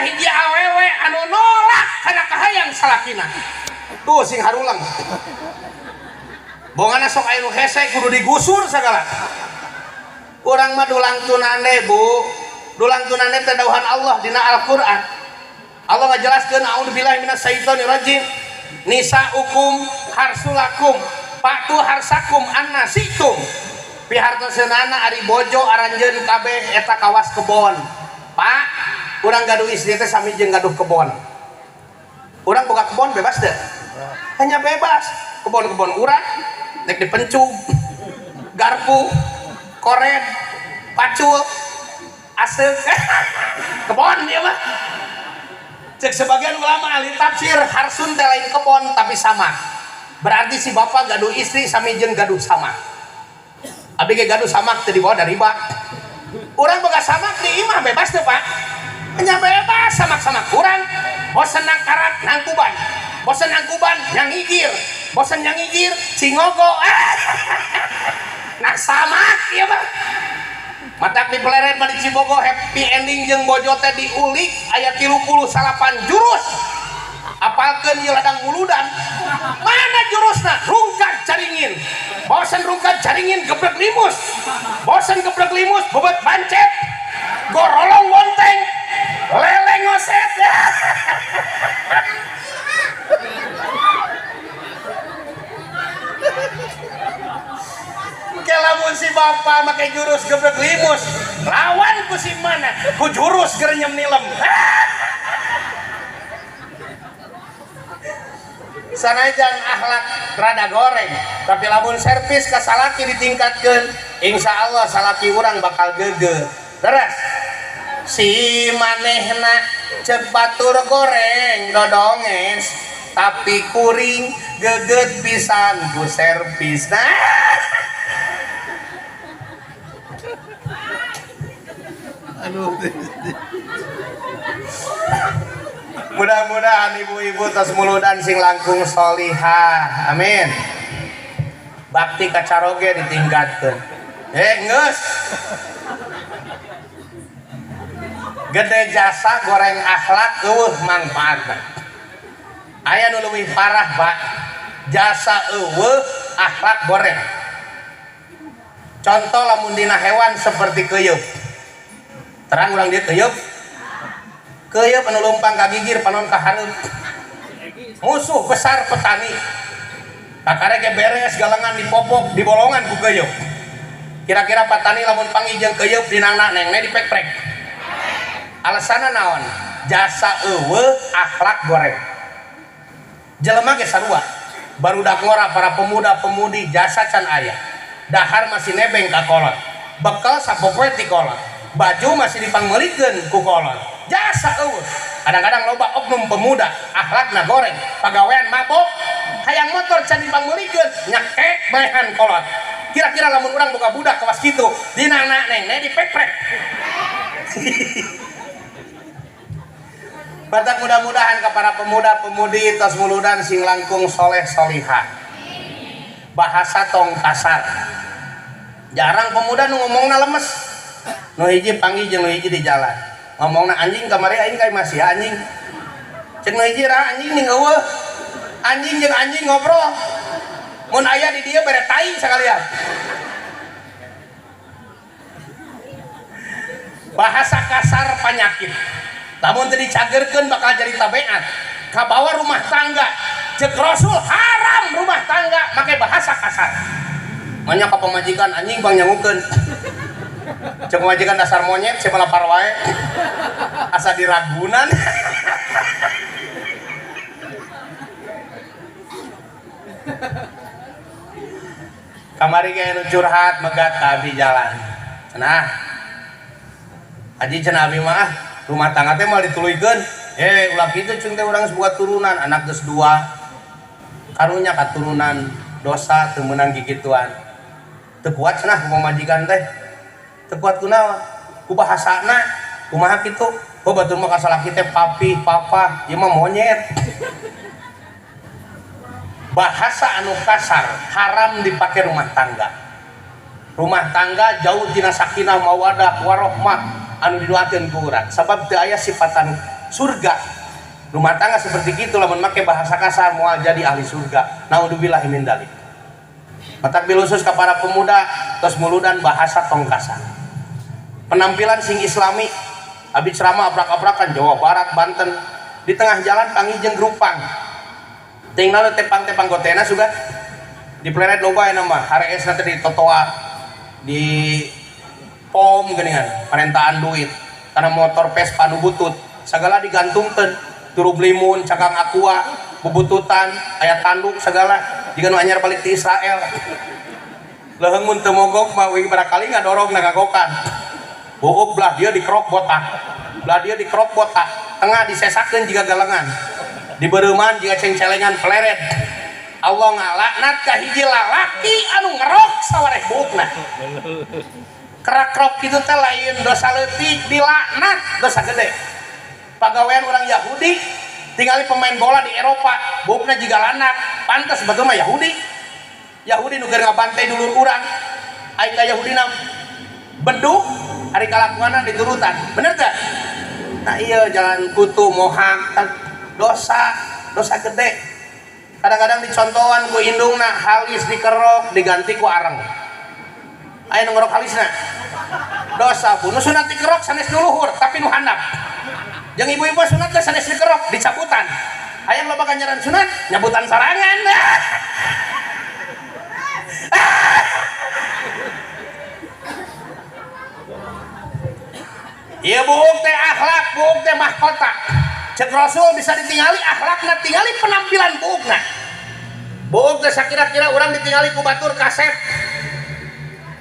hiji awewe anu nolak kana kahayang salakina tuh sing harulang bongana sok aya nu hese kudu digusur sagala urang mah dulang tunane bu dulang tunane teh dawuhan Allah dina Al-Qur'an Allah ngajelaskeun a'udzubillahi minasyaitonir rajim nisaukum harsulakum fatu harsakum annasitum pihartoseunana ari bojo aranjeun kabeh eta kawas kebon pak urang gaduh istri teh sami jeung gaduh kebon urang boga kebon bebas deh hanya bebas kebon-kebon urang dek dipencung garpu koren pacul aseup kebon ieu mah cek sebagian ulama ahli tafsir harsun teh lain kebon tapi sama berarti si bapak gaduh istri sami jeung gaduh sama abdi ge gaduh samak teh dibawa dari bak urang boga samak di imah bebas teh pak hanya bebas samak-samak urang bosen nang karat nang kuban bosen nang kuban yang ngigir bosen yang ngigir cingogo nah samak ieu mah matak di peleret mah di Cibogo happy ending jeung bojo teh diulik aya 38 jurus apalkeun ieu ladang muludan mana jurusna rungkad caringin bosen rungkad caringin geblek limus bosen geblek limus bobot bancet gorolong bonteng lele ngoset lamun si bapak make jurus geblek limus lawan ku si mana ku jurus gerenyem nilem sanajan akhlak rada goreng tapi lamun servis ka salaki ditingkatkeun insya Allah salaki urang bakal geugeut terus si manehna ceuk batur goreng dodonges tapi kuring geugeut pisan ku servis aduh mudah-mudahan ibu-ibu tos muludan sing langkung solihah amin bakti kacaroge ditingkatkeun geus gede jasa goreng akhlak eueuh mangpaatna aya nu leuwih parah Pak jasa eueuh akhlak goreng contoh lamun dina hewan seperti keuyeub terang ulang dia keuyeub anu lumpang ka gigir panon ka hareup musuh besar petani kakareke beres galengan dipopok dibolongan ku keuyeub kira-kira petani lamun panggih jeung keuyeub dinangna nengne dipek-prek alasanna naon jasa eueuh akhlak goreng jelema ge sarua barudak ngora para pemuda-pemudi jasa can aya dahar masih nebeng ka kolot bekal sapopoe ti kolot baju masih dipangmelikeun ku kolot jasa eueuh kadang-kadang loba oknum pemuda akhlakna goreng pagawean mabok hayang motor can dipangmelikeun nyekek baehan kolot kira-kira lamun urang boga budak kawas kitu dinangna nengne dipek-prek batak mudah-mudahan ke para pemuda-pemudi tos muludan sing langkung soleh solihah bahasa tong kasar jarang pemuda nu ngomongna lemes nu hiji panggih jeung nu hiji di jalan ngomongna anjing kamari aing kae masih anjing cek nu hiji ra anjing ning eueuh anjing jeung anjing ngobrol mun aya di dieu bere tai sakalian bahasa kasar penyakit lamun teu dicagerkeun bakal jadi tabeat ka bawah rumah tangga cek Rasul haram rumah tangga make bahasa kasar manya ka pamajikan anjing bang nyangukeun cek pamajikan dasar monyet siapa lapar wae asa diragunan kamari ge nu curhat megat ka abdi jalan nah aji cenah abi mah rumah tangga teh mal dituluykeun ulah kitu cing teh urang boga turunan anak geus 2 karunya katurunan dosa teu meunang gigituan teu kuat cenah ku majikan teh teu kuat kunaon ku bahasana kumaha kitu oh batur mah kasalaki teh papi papa ieu mah monyet bahasa anu kasar haram dipake rumah tangga jauh tina sakinah mawadah warahmah anu diluakeun ku urang sabab teu aya sifatan surga. Rumah tangga seperti gitu lamun make bahasa kasar moal jadi ahli surga. Naudzubillah min dzalik. Matak bilusus ka para pemuda tos muludan bahasa tongkasan. Penampilan sing islami, abi ceramah abrak-abrakan Jawa Barat, Banten, di tengah jalan pangijeng grupang. Tinggal tepang-tepang gotena sudah di planet loba nama HRS nanti di totoa di pom geningan parentaan duit karena motor Vespa nu butut segala digantungkan turu blimun cakang aqua bubututan ayat tanduk segala jika nu anyar balik di Israel leuheung mun teu mogok mah wing barakali ngadorong nagagokan buuk belah dia dikerok botak tengah disesakeun jiga galengan dibeureman jiga cengcelengan peleret Allah ngalaknat ka hiji lalaki anu ngerok sawareh buukna kerak-kerok kitu teh lain dosa leutik dilaknat dosa gede pagawean orang Yahudi tinggali pemain bola di Eropa buukna jiga lanak pantes betul mah Yahudi nu keur ngabantai dulur urang ai ka Yahudina beduk hari kalakuanna diturutan bener teh nah iya jalan kutu mohak dosa gede kadang-kadang dicontohan ku indungna halis dikerok diganti ku areng aya nu ngerok halisna dosa bu nu sunat dikerok sanes nu luhur tapi nu handap jeung ibu-ibu sunat teh sanes dikerok dicabutan aya loba ganjaran sunat nyabutan sarangan ieu buuk teh akhlak buuk teh mahkota cek Rasul bisa ditinggali akhlakna tingali penampilan buukna buuk teh sakira-kira orang ditinggali ku batur kasep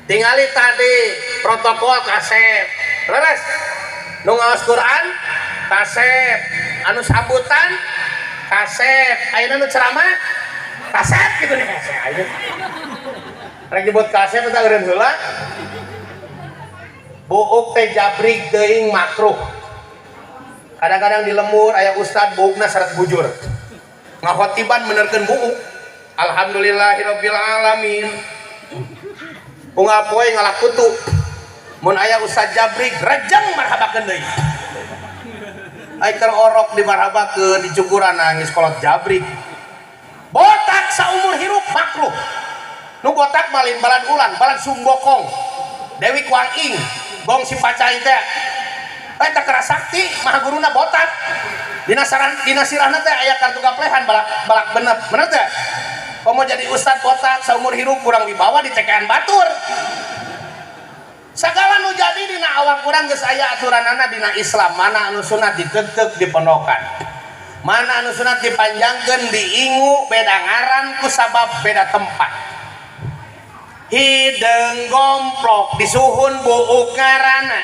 tingali tadi protokol kasep leres nu ngaos Quran kasep anu sambutan kasep ayeuna nu ceramah kasep gitu nih rek nyebut kasep eta eureun heula buuk teh jabrik teuing makruh kadang-kadang di lemur aya ustad buukna syarat bujur ngahotiban menerkeun buuk alhamdulillahirabbil alamin unggal poe ngalah kutu mun aya ustad jabrik rejeng marhabakeun deui ai keur orok dimarhabakeun di cukuran nangis kolot jabrik botak saumur hirup makruh nu botak malin balan ulang balan sumbokong Dewi Kuang Ing gong si pacai teh eta kerasakti maha guruna botak dina sirahna teh aya kartu gaplehan balak bener teh komo jadi ustad botak saumur hirup kurang wibawa di tekean batur sagala nu jadi dina awak kurang geus aya aturanana dina Islam mana anu sunat diteuteup di pondokan mana anu sunat dipanjangkeun di ingu beda ngaran ku sabab beda tempat hideung gomplok disuhun buuk ngaranna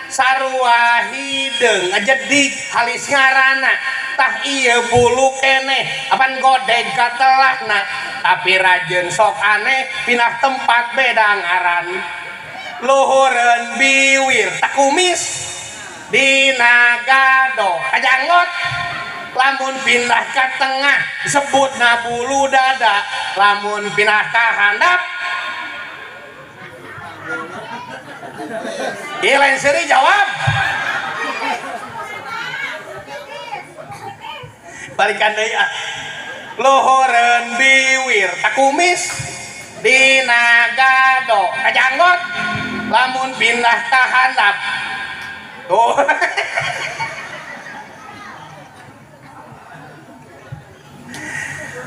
sarua hideung ngajedik halis ngaranna tah ieu bulu keneh apan godeg katelahna tapi rajeun sok aneh pindah tempat beda ngaran luhureun biwir tak kumis dina gado kajanggot lamun pindah ka tengah disebutna bulu dada lamun pindah ka handap ieu lain seuri jawab balikan deui ah luhureun biwir tak kumis dina gado kajanggot lamun pindah ka handap tuh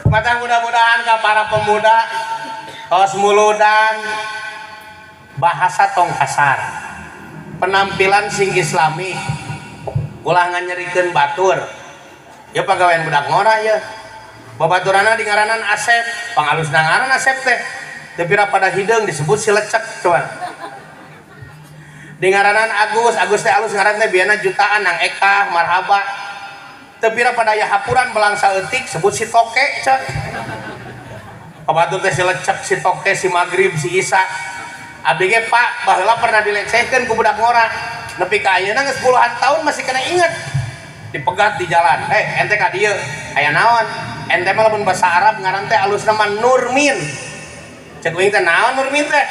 mata mudah-mudahan ka para pemuda tos muludan bahasa tong kasar penampilan sing islami ulah nganyerikeun batur ya pagawean budak ngora ya babaturanna di ngaranan Asep pangalusna ngaran Asep teh tepira pada hideung disebut si lecek coba di ngaranan Agus teh alus ngaran teh biana jutaan nang Eka marhaba tepira pada ya hapuran belangsa eutik sebut si toke cek babatur teh si lecek si toke si magrib si Isa abdi ge Pak baheula pernah dilecehkeun ku budak ngora nepi ka ayeuna geus puluhan tahun masih kena inget dipegat di jalan ente ka dieu aya naon ente mah lamun bahasa Arab ngaran teh alusna mah Nurmin cek uing teh naon Nurmin teh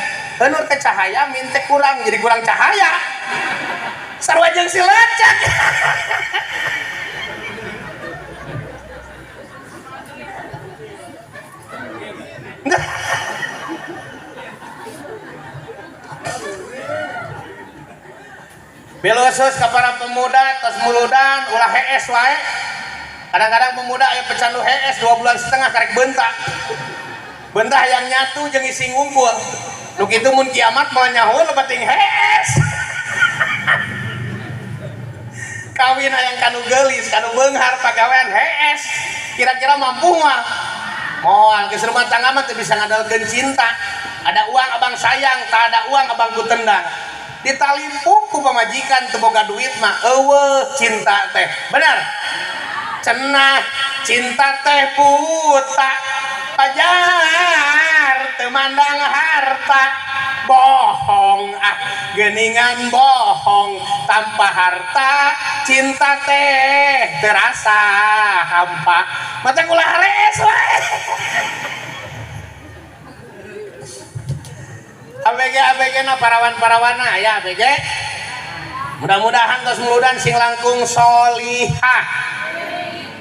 nur teh cahaya min teh kurang jadi kurang cahaya sarua jeung si lecek Bilusus ke para pemuda tos muludan ulah HS wae. Kadang-kadang pemuda aya pecandu HS 2 bulan setengah karek bentak. Bentah yang nyatu jeung isi ngumpul. Nu kitu mun kiamat moal nyahoun penting HS. Kawin hayang kanu geulis, kanu beunghar pagawean HS. Kira-kira mampu mah? Moal geus rumah tangga mah teu bisa ngadalkeun cinta. Ada uang abang sayang, tak ada uang abang ku tendang. Ditalimpuk ku pamajikan teu boga duit mah eueuh cinta teh. Bener? Cenah cinta teh buta pajar teu mandang harta bohong geuningan bohong tanpa harta cinta teh terasa hampa mata ulah harees wae. ABG na parawan-parawana ya ABG. Mudah-mudahan tos muludan sing langkung solihah.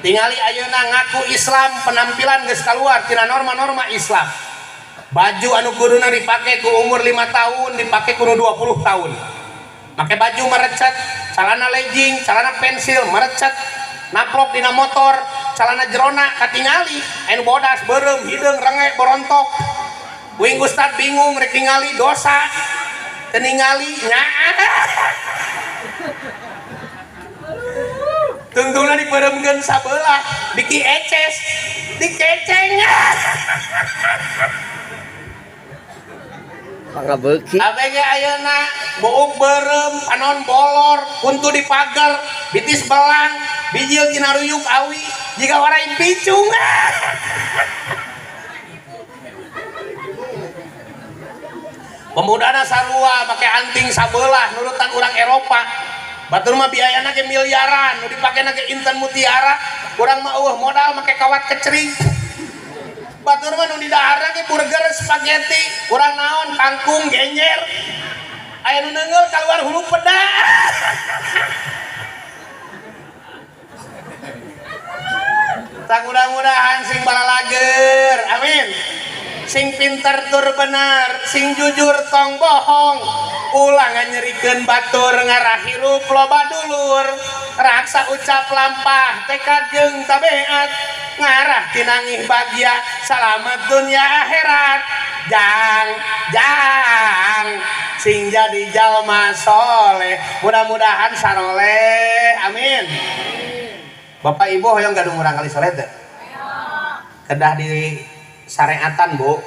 Tingali ayeuna ngaku Islam penampilan geus kaluar tina norma-norma Islam. Baju anu kuduna dipake ku umur 5 tahun dipake kudu 20 tahun. Make baju merecet, celana legging, celana pensil merecet, naplok dina motor, celana jerona katingali, anu bodas beureum hideung renge borontok. Wing Ustad bingung rek ningali dosa teu ningali nyaa. Tungtungna dipereumkeun sabelah biki eces dikecengnya. Pangabeuki ABG ayeuna boog beureum panon bolor kuntu di pagar bitis belang bijil tina ruyuk awi jiga warain picung. Pemudana sarua pakai anting sabelah nurutan urang Eropa. Batur mah biayana ge miliaran, nu dipakena ge inten mutiara, urang mah eueuh modal make kawat kecering. Batur mah nu di daharna ge burger spaghetti, urang naon kangkung genjer. Aya nu neungeul kaluar hulu peda. Tak mudah-mudahan sing balalager, amin. Sing pinter tur bener, sing jujur tong bohong. Ulang nyerikeun batur ngarah hirup loba dulur. Raksa ucap lampah tekad jeung tabeat. Ngarah tinangih bahagia salamet dunia akhirat. Jang sing jadi jalma soleh. Mudah-mudahan saroleh, amin. Bapak Ibu hoyong gadung urang kali soleh teh? Kedah di syariatan Bu.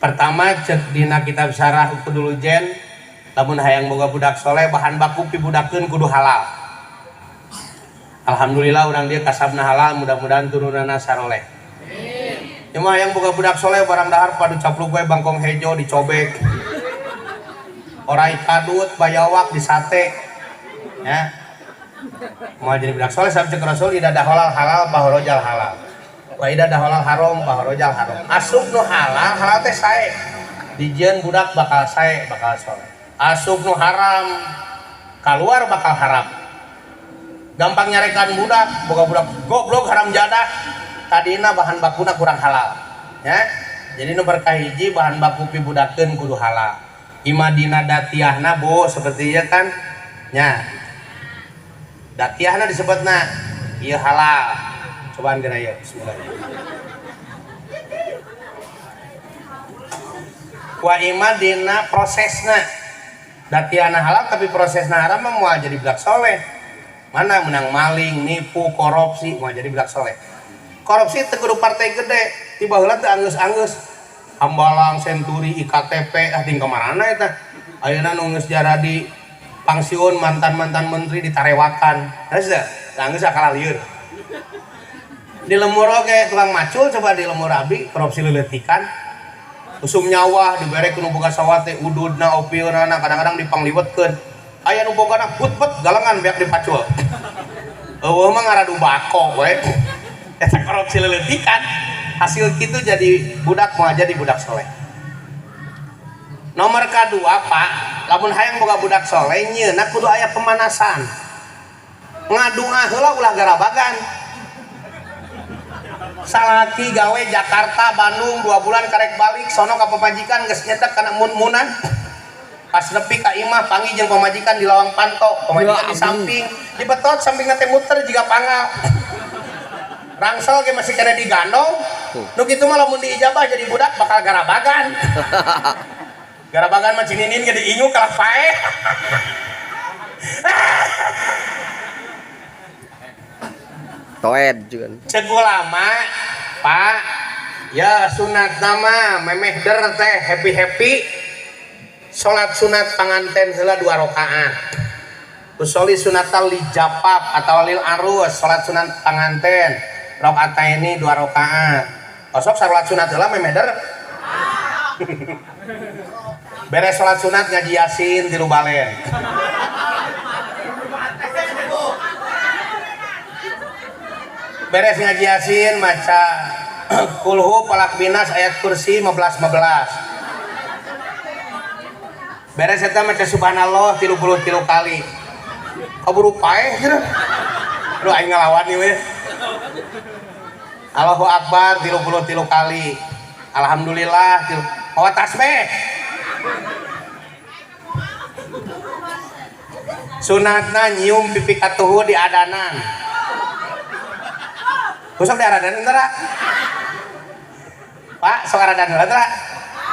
Pertama cek dina kitab syarah kudu jen lamun hayang boga budak soleh bahan baku pibudakeun kudu halal. Alhamdulillah urang dia kasabna halal, mudah-mudahan turunana saroleh. Cuma hayang boga budak soleh barang dahar padu capluk we bangkong hejo dicobek. Orai kadut bayawak disate. Ya. Mau jadi budak soleh sabda cek Rasul idah halal bahrojal halal. Wa ida daholal haram bahrojal haram. Asup nu halal teh sae. Dijieun budak bakal sae bakal soleh. Asup nu haram keluar bakal haram. Gampang nyarekan budak, boga budak goblok haram jadah. Tadina bahan bakuna kurang halal. Ya. Jadi nu berkah hiji bahan baku pibudakeun kudu halal. Imadina datiahna Bu seperti ieu kan. Nya. Datiahna disebutna ieu halal. Cobaan geuna ieu bismillah. Wa ima dina prosesna datiana halal tapi prosesna haram mah moal jadi budak soleh. Mana menang maling, nipu, korupsi moal jadi budak soleh. Korupsi teu kudu partai gede, tiba heula teu anggeus-anggeus. Hambalang, Senturi, IKTP, ting kamarana eta. Ayeuna nu geus jaradi pangsiun mantan-mantan menteri ditarewakan. Geus teu? Anggeus akal lieur. Di lemur oge tukang macul coba di lemur abi korupsi leuletikan usum nyawa dibere ku nu boga sawah teh ududna opieuna kadang-kadang dipangliwetkeun aya nu bogana put-put galengan beak dipacul eueuh mah ngaradu bako we eta korupsi leuletikan hasil kitu jadi budak moal jadi budak soleh. Nomor kadua Pak lamun hayang boga budak soleh nyieuna kudu aya pemanasan ngadunga heula ulah garabagan. Salaki gawe Jakarta Bandung 2 bulan karek balik sono ka papajikan geus nyetek kana mun-munan pas nepi ka imah panggih jeung pamajikan di lawang panto, pamajikan di samping dibetot sampingna teh muter jiga pangal rangsel ge masih kena digandong nu kitu mah lamun diijabah jadi budak bakal garabagan mah cininin ge diingu kalah pae toed juga cek ulama Pak ya sunat nama memeh der teh happy salat sunat panganten heula 2 rakaat usolli sunatal lijapap atau lil arus salat sunat panganten rakaat ini 2 rakaat osok salat sunat heula memeh der beres salat sunat ngaji yasin di balen beres ngaji yasin maca kulhu palak binas ayat kursi 15 beres eta maca subhanallah 33 kali kaburu paeh cenah lu aing ngalawan ieu we Allahu akbar 33 kali alhamdulillah mawa tasbih sunatna nyium pipi katuhu di adanan kusok di adanan tara Pak sok adanan heula tara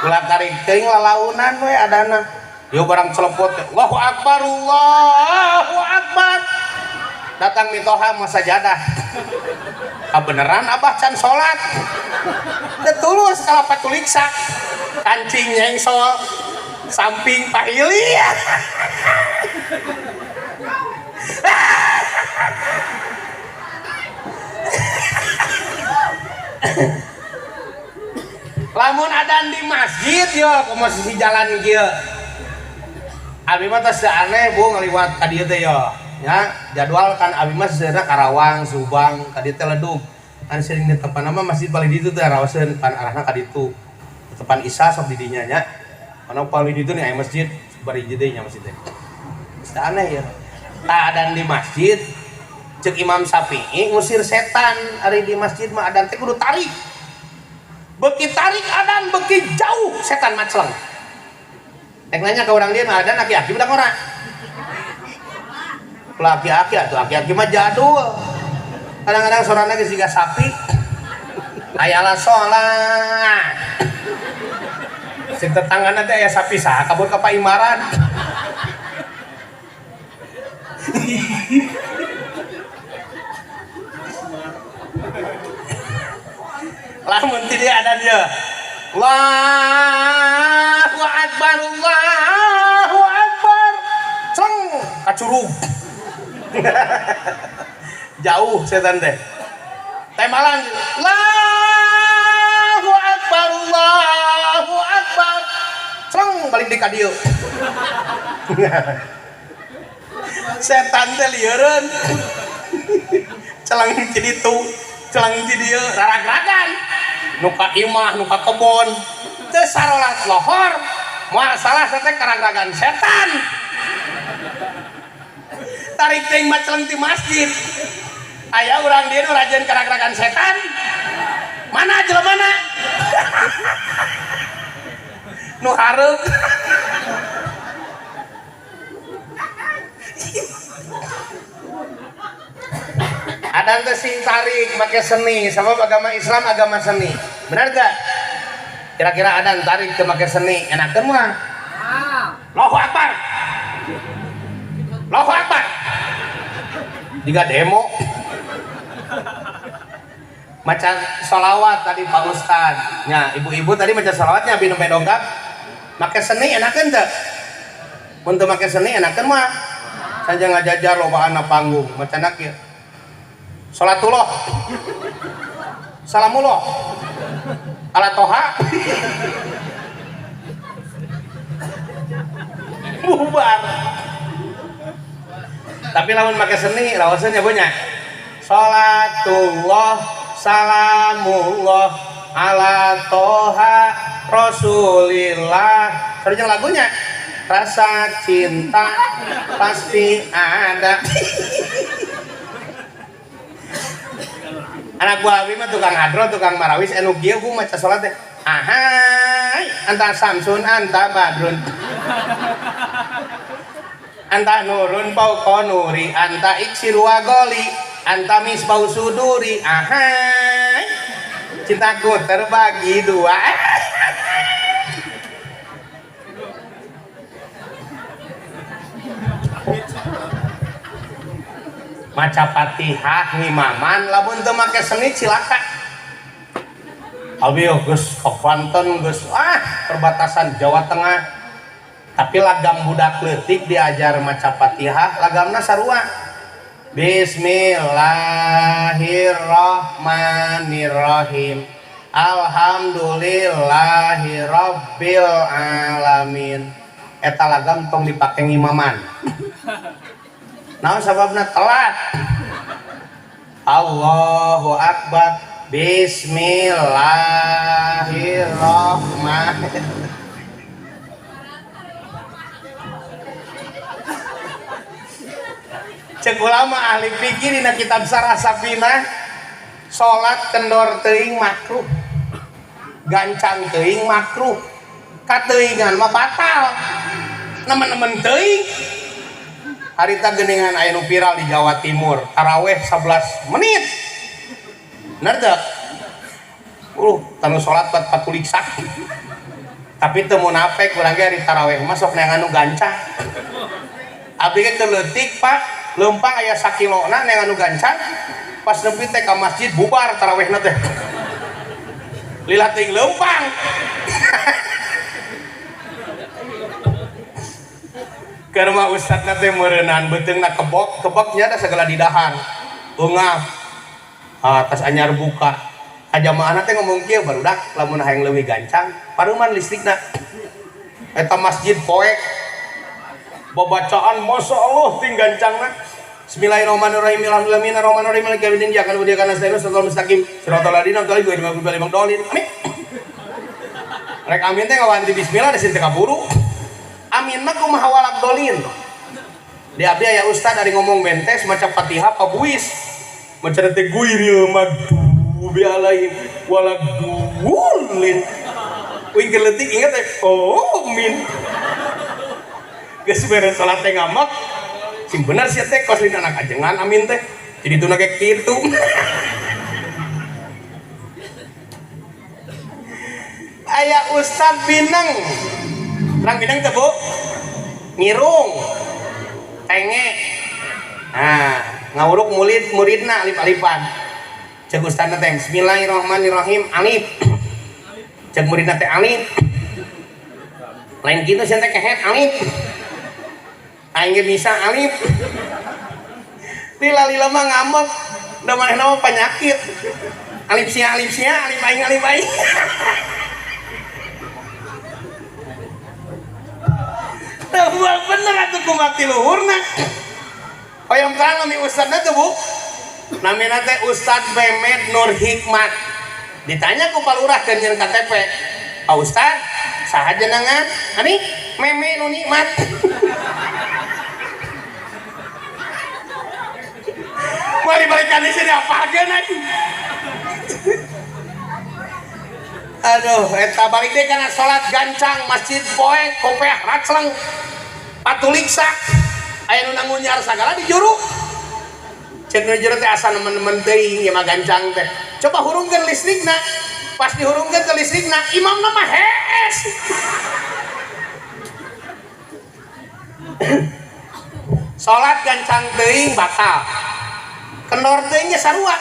ulah tarik teuing lalaunan we adana yo barang celepot Allahu akbar datang mitoha masa jadah beneran abah can salat teu tulus kalau patulik sak kancing nyengsol samping pahili lamun adan di masjid yo komposisi jalan kieu abi mah tos aneh bu ngaliwat ka dieu teh yo nya jadwal kan abi mah sebenarnya Karawang Subang ka dieu teh ledug kan sering ditepan mah masjid paling ditu teh rawaseun pan arahna ka ditu tepan Isya sok di dinya nya mana paling ditu nih aya masjid bari deui nya masjid teh aneh ya tah adan di masjid cek Imam Syafi'i ngusir setan ari di masjid mah adan teh kudu tarik beki tarik adan beki jauh setan macleng nek nanya ke orang dia adan aki-aki budak ora laki-aki atuh aki-aki mah jadul kadang-kadang sorana geus siga sapi ayalah sholat sing tetanggana teh aya sapi saha kabur ka paimaran lamun ti dia ada dia Allahu akbar ceng kacurug jauh setan teh temalan Allahu akbar ceng balik di ka dieu setan teh lieureun celang ti ditu celang ti dieu rarag-ragan nu ka imah nu ka kebon teu sarolat lohor moal salah teh karag-ragan setan tarik teuing mah celeng ti masjid aya urang dieu nu rajin karag-ragan setan mana jelemana nu hareup ada teh sing tarik make seni sama agama Islam agama seni benar gak kira-kira ada tarik teu make seni enakeun mah Allahu akbar jika demo maca sholawat tadi Pak Ustad nya ibu-ibu tadi maca sholawatnya abi nembe dongkap make seni enakeun teu mun teu make seni enakeun mah saja ngajajar lobaana panggung macana kieu sholatullah salamullah ala toha bubar tapi lamun make seni rawaseun punya sholatullah salamullah ala toha rasulillah sareng lagunya rasa cinta pasti ada anak gua abi mah tukang hadro tukang marawis anu kieu ku maca salat teh ahai anta samsun anta badrun anta nurun fauqa nuri anta iksir wa goli anta misbau suduri ahai cintaku terbagi dua. Maca Fatihah ngimaman lamun teu make seni cilaka. Abi geus ka Banten geus perbatasan Jawa Tengah. Tapi lagam budak leutik diajar maca Fatihah lagamna sarua. Bismillahirrahmanirrahim. Alhamdulillahirabbil alamin. Eta lagam tong dipake ngimaman. Naon sababna telat. Allahu Akbar. Bismillahirrahmanirrahim. Cek ulama ahli fikih dina kitab Sarah Safinah, salat kendor teuing makruh, gancang teuing makruh, kateuingan mah batal. Nemen-nemen teuing. Harita geuningan aya nu viral di Jawa Timur, taraweh 11 menit. Bener teu? Tanu salat 40 sak. Tapi teu munafik urang ge ari taraweh mah sok neangan nu gancang. Abdi ge teu leutik, Pak. Leumpang aya sakilona neangan nu gancang. Pas nepi teh ka masjid bubar tarawehna teh. Lila teuing leumpang. Karena ustadna teh meureunaan beteungna keboknya ada segala di dahar. Beungaf. Tas anyar buka. Ajamaahna teh ngomong kieu barudak lamun hayang leuwih gancang, pareuman listrikna. Eta masjid poek. Babacaan masyaallah ting gancangna. Bismillahirrahmanirrahim. Alhamdulillahirrahmanirrahim. Maliki yaumiddin. Iyyaka na'budu wa iyyaka nasta'in. Shiratal mustaqim. Shiratal ladzina an'amta 'alaihim ghairil maghdubi 'alaihim waladdallin. Amin. Rek amin teh ngawanti bismillah da teu kaburu. Amin mah kumaha walak dolin. Di abdi aya ustad ari ngomong bentes maca Fatihah pabuis. Maca teh guiril maghdubi alaihim waladdallin. Wing keleutik inget teh amin. Geus beres salat teh ngamak. Sing bener sia teh kos lina anak ajengan amin teh. Jadi tuna kayak kitu. Aya ustad Bineng. Orang Bineng teh Bu ngirung tenge ngawuruk muridna alif-alifan cek ustadna teh bismillahirrahmanirrahim alif cek muridna teh alif lain kitu sia teh kehet alif aing ge bisa alif lila mah ngambek da manehna mah penyakit alif sia alif aing buat bener atuh kumat ti luhurna. Hoyong terang nami ustadna teh Bu. Namina teh Ustad Mehmet Nur Hikmat. Ditanya ku palurah keur nyeun KTP. Pak Ustad, saha jenengan? Ani Meme nu nikmat. Balik-balikan di sini apalkeun anjing. Aduh, eta balik deh kana salat gancang masjid poe kopeah racleng patulik sak aya nu nangunyar sagala di juru cek nu juru teh asa nemen-nemen teuing ieu mah gancang teh coba hurungkeun listrikna pas dihurungkeun ke listrikna imamna mah hees salat gancang teuing batal kendor teuing ge sarua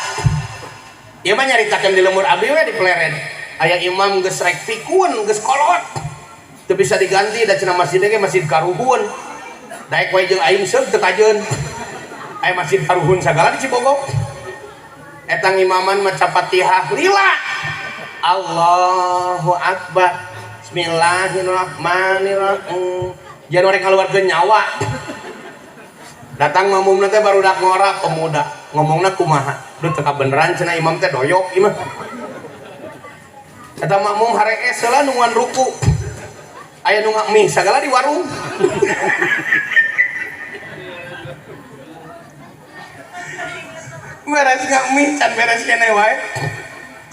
ieu mah nyaritakeun di lemur abdi we di Pleren. Aya imam geus rek pikun geus kolot teu bisa diganti da cenah masjid ge masjid karuhun daek wae jeung aing seug teu kajeun aya masjid karuhun sagala di Cibogo eta imaman maca Fatihah lila Allahu Akbar Bismillahirrahmanirrahim jangan rek ngaluarkeun nyawa datang mamumna teh barudak ngora pemuda ngomongna kumaha duh teu kabeneran cenah imam teh doyok ieu mah eta makmum harees heula nungan ruku aya nu mie sagala di warung beres mie can beres keneh wae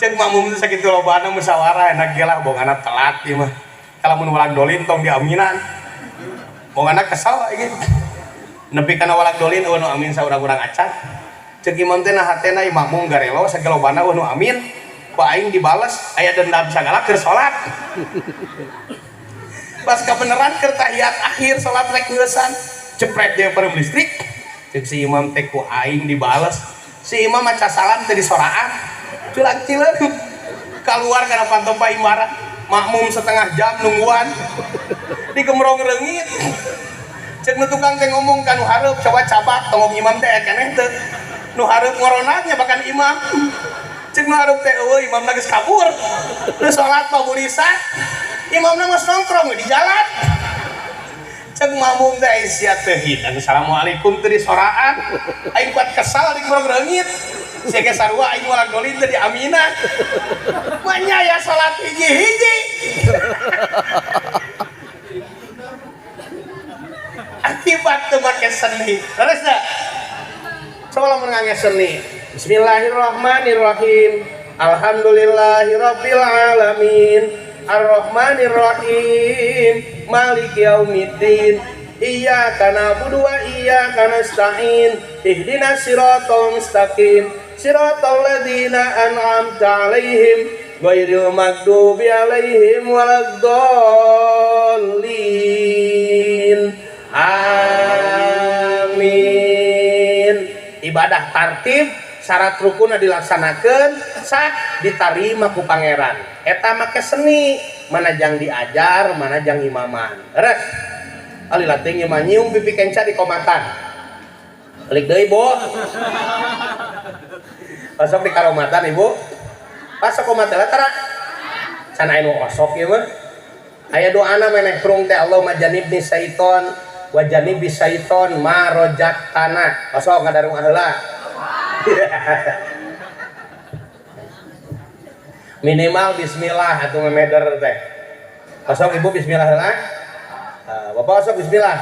Cek makmum teh sakitu lobana musyawarah enak ge lah bongana telat ieu mah. Kalau mun walag dolin tong diaminan. Bongana kesal ieu. Nepi kana walag dolin eueuh nu amin saurang-urang acan. Cek imam teh nah hatena ieu makmum garelo sagelobana eueuh nu amin. Ku aing dibales aya dendam sagala keur salat. Pas kabeneran keur tahiyat akhir salat rek ngeusan cepret dia perem listrik. Cek si imam teh ku aing dibales. Si imam maca salam teh disoraan. Cilang-cilang keluar karena pantopa imarat makmum setengah jam nungguan digemrong reungit cek nu tukang teh ngomong ka nu hareup coba cabak tongong imam teh keneh teu nu hareup ngoronanya bahkan imam cek nu hareup teh eueuh imamna geus kabur nu salat paburisan imamna geus nongkrong di jalan cek makmum teh sia teh hideung assalamualaikum teu disoraan aing kuat kesal digemrong reungit sehingga sarua aing walag dolin teh diaminan manya ya salat hiji-hiji akibat teu make seni terus dah coba lamun ngangge seni bismillahirrahmanirrahim alhamdulillahirabbil alamin arrahmanirrahim maliki yaumiddin iyyaka na'budu wa iyyaka nasta'in ihdinas siratal mustaqim siratal ladzina an'amta 'alaihim ghairil maghdubi 'alaihim waladdallin amin. Ibadah tartib syarat rukunna dilaksanakeun sak diterima ku pangeran eta make seni mana jang diajar mana jang imaman res alila teh nyium nyium pipi kenca di komatan balik deui Bo osok di karomatan ibu pas komatan tara can aya nu osok ieu mah aya doana meneh prung teh Allahumma janibni syaiton wa janibis syaiton ma rojaktana osok ngadarung heula minimal bismillah atuh memeder teh osok ibu bismillah heula bapak osok bismillah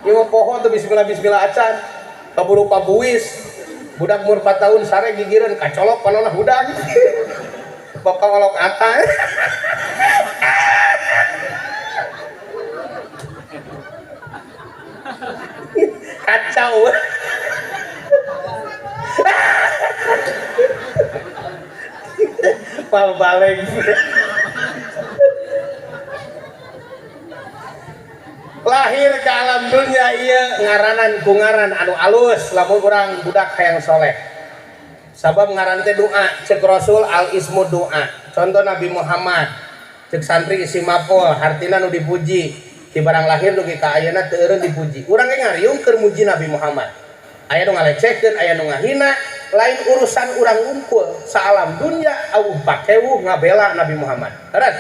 ieu pohon tuh bismillah bismillah acan kaburu pabuis budak umur 4 tahun sare gigireun kacolok panonna hudang bapak ngolok ata kacau pal baleng lahir ke alam dunia iya ngaranan kungaran anu alus lamun urang budak hayang soleh sabab ngaran teh doa cek Rasul al ismu doa contoh Nabi Muhammad cek santri isi mapol hartina nu dipuji di barang lahir dugi ka ayeuna teu eureun dipuji urang ge ngariung keur muji Nabi Muhammad aya nu ngalecehkeun aya nu ngahina lain urusan urang ngumpul saalam dunia auh pakewu ngabela Nabi Muhammad terus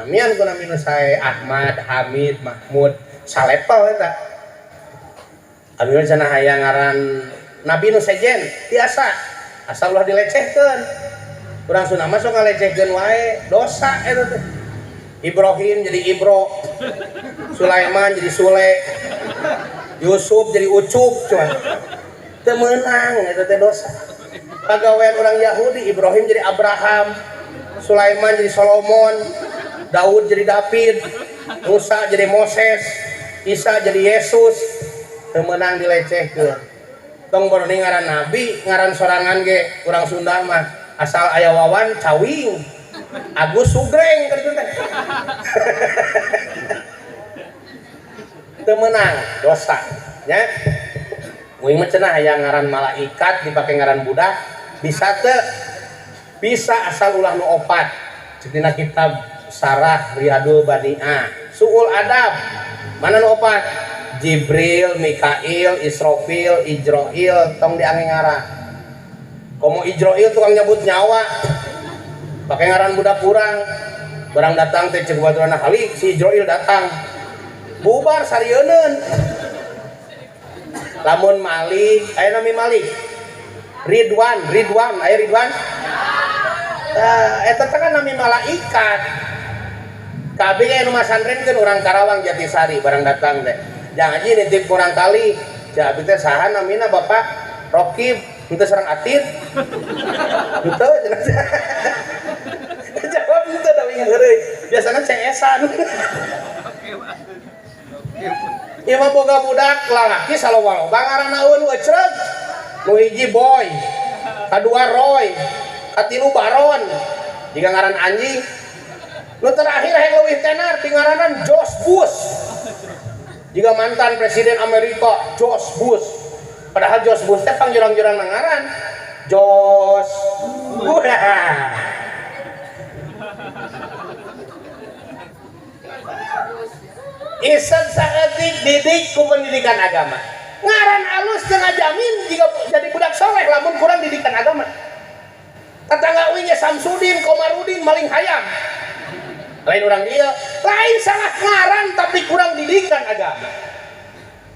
mian kuna minu sae Ahmad, Hamid, Mahmud, salepal eta. Abi cenah hayang ngaran Nabi nu sejen tiasa asal ulah dilecehkeun. Urang Sunda mah sok ngalecehkeun wae, dosa eta teh. Ibrahim jadi Ibro, Sulaiman jadi Sule, Yusuf jadi Ucup cuman. Teu meunang eta teh dosa. Pagawean urang Yahudi Ibrahim jadi Abraham, Sulaiman jadi Solomon, Daud jadi David, Musa jadi Moses, Isa jadi Yesus, temenang dilecehkeun. Tong baru ngaran nabi, ngaran sorangan ge urang Sunda mah asal aya wawan cawing. Agus Sugreng kitu teh. Temenang dosa nya. Muing mah cenah aya ngaran malaikat dipake ngaran budak bisa teu? Bisa asal ulah nu opat. Cetina kitab Sarah Riyadul Bani'ah Su'ul Adab mana nu opat Jibril, Mikail, Israfil, Ijroil tong diangge ngaran komo Ijroil tukang nyebut nyawa pakai ngaran budak kurang barang datang teh cek baturana kali si Ijroil datang bubar sarieun lamun Malik aya nami Malik Ridwan aya Ridwan eta teh kan nami malaikat kabeh aya nu masantrenkeun urang Karawang Jatisari barang datang teh jangan nitip kurang kali jadi teh saha namina Bapak Rokib Henteu sareng atir. Henteu jawab henteu da wingan heureuy. Biasana CS-an. Ieu mah boga budak lalaki salawaloba ngaranna eun wecreug. Nu hiji Boy, kadua Roy, katilu Baron, jiga ngaran anjing. Nu terakhir yang leuwih tenar tingaranan George Bush. Jiga mantan presiden Amerika George Bush. Padahal George Bush teh pangjurang-jurang ngaran George Bush. Isan saeutik didik ku pendidikan agama. Ngaran alus teu ngajamin jika jadi budak soleh lamun kurang didikan agama. Tetangga uing nya Samsudin, Komarudin, maling hayam. Lain orang dia, lain salah ngaran tapi kurang didikan agama.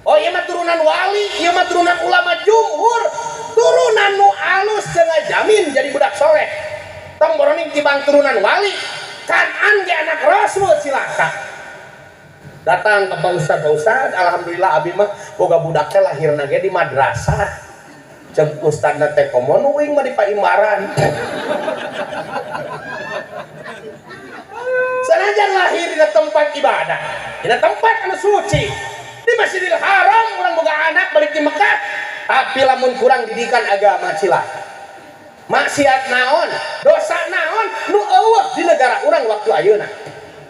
Oh iya mah turunan wali, iya mah turunan ulama jumhur, turunan nu alus teu ngajamin jadi budak soleh. Tong boroning tibang turunan wali, Kanan ge anak Rasul cilaka. Datang ke Pak Ustad, alhamdulillah abi mah boga budak teh lahirna ge di madrasah. Ceuk ustadna teh komo nu uing mah di paimbaran. Sanajan lahir di tempat ibadah, di tempat anu suci, di Masjidil Haram urang boga anak balik di Mekah, tapi lamun kurang didikan agama cilaka. Maksiat naon, dosa naon nu eueuh di negara urang waktu ayeuna.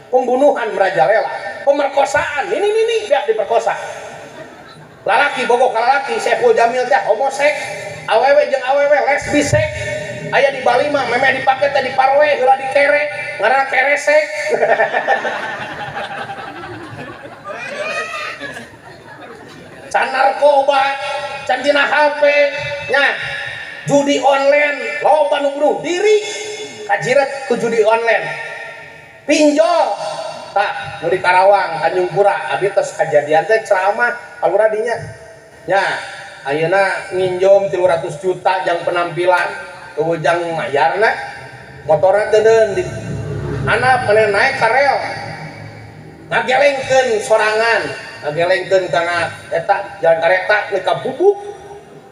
Pembunuhan merajalela, pemerkosaan, ini biar diperkosa. Lalaki bogo ka lalaki, Saiful Jamil teh homoseks, awewe jeung awewe lesbisek. Aya di Bali mah meme dipake teh di parwe heula di kere, ngaranna keresek. Can narkoba, can dina HP, nya judi online, loba nu bunuh diri, kajiret ku judi online. Pinjol tak nu di Karawang Tanjung Pura abi tos kejadian teh ceramah palura dinya nya ayeuna nginjom 300 juta jang penampilan ujang mayarna motorna teu deun di anak pernah naik karel ngagelengkeun sorangan ngagelengkeun kana eta jalan kareta neuk ka bubuk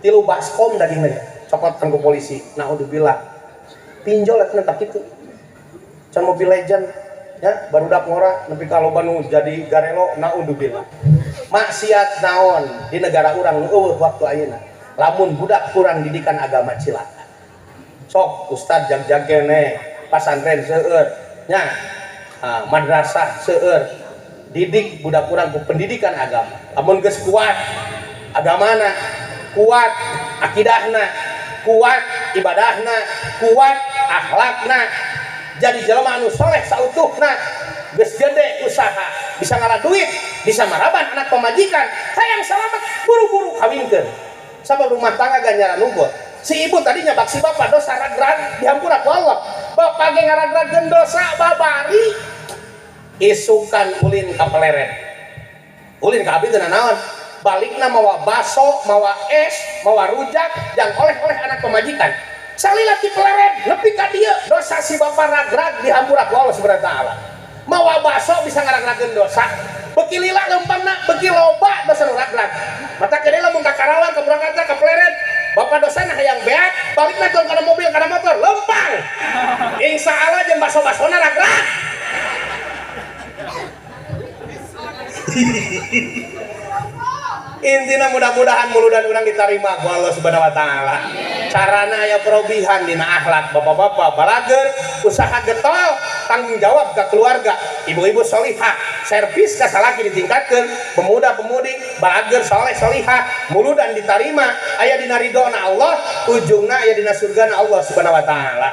3 baskom dagingna cokot ku polisi naudzubillah pinjol eta tak kitu can Mobile Legend ya barudak ngora nepi ka loba nu jadi garelo naudzubillah. Maksiat naon di negara urang nu eueuh waktu ayeuna lamun budak kurang didikan agama cilaka. Sok ustad jag-jag keneh pasantren seueur nya madrasah seueur didik budak kurang ku pendidikan agama. Lamun geus kuat agamana, kuat akidahna, kuat ibadahna, kuat akhlakna, jadi jelema anu soleh sautuhna, geus gede usaha, bisa ngalah duit, bisa maraban anak pemajikan, hayang salamet buru-buru kawinkeun. Sabab rumah tangga ganjaran unggul. Si ibu tadinya baksi bapak dosa ragrag dihampura ku Allah. Bapak ge ngaragragkeun dosa babari. Isukan ulin ka peleret. Ulin ka abi teu naon? Balikna mawa baso, mawa es, mawa rujak, jang oleh-oleh anak pemajikan. Salila ti peleret nepi ka dieu dosa si bapa ragrag dihampura ku Allah Subhanahu wa taala. Mawa baso bisa ngaragragkeun dosa. Beuki lila leumpangna beuki loba dosa nu ragrag. Mata kene lamun ka Karawang ka Purwakarta ka peleret, bapa dosana hayang beak, balikna tuh kana mobil kana motor lempang. Insyaallah jeung baso-basona ragrag. Intina mudah-mudahan muludan urang diterima ku Allah Subhanahu wa taala. Carana aya perobihan dina akhlak bapak-bapak balager usaha getol tanggung jawab ke keluarga ibu-ibu solihah servis ka salaki ditingkatkeun pemuda-pemudi balager soleh solihah muludan diterima aya dina ridona Allah ujungna aya dina surgana Allah Subhanahu wa taala.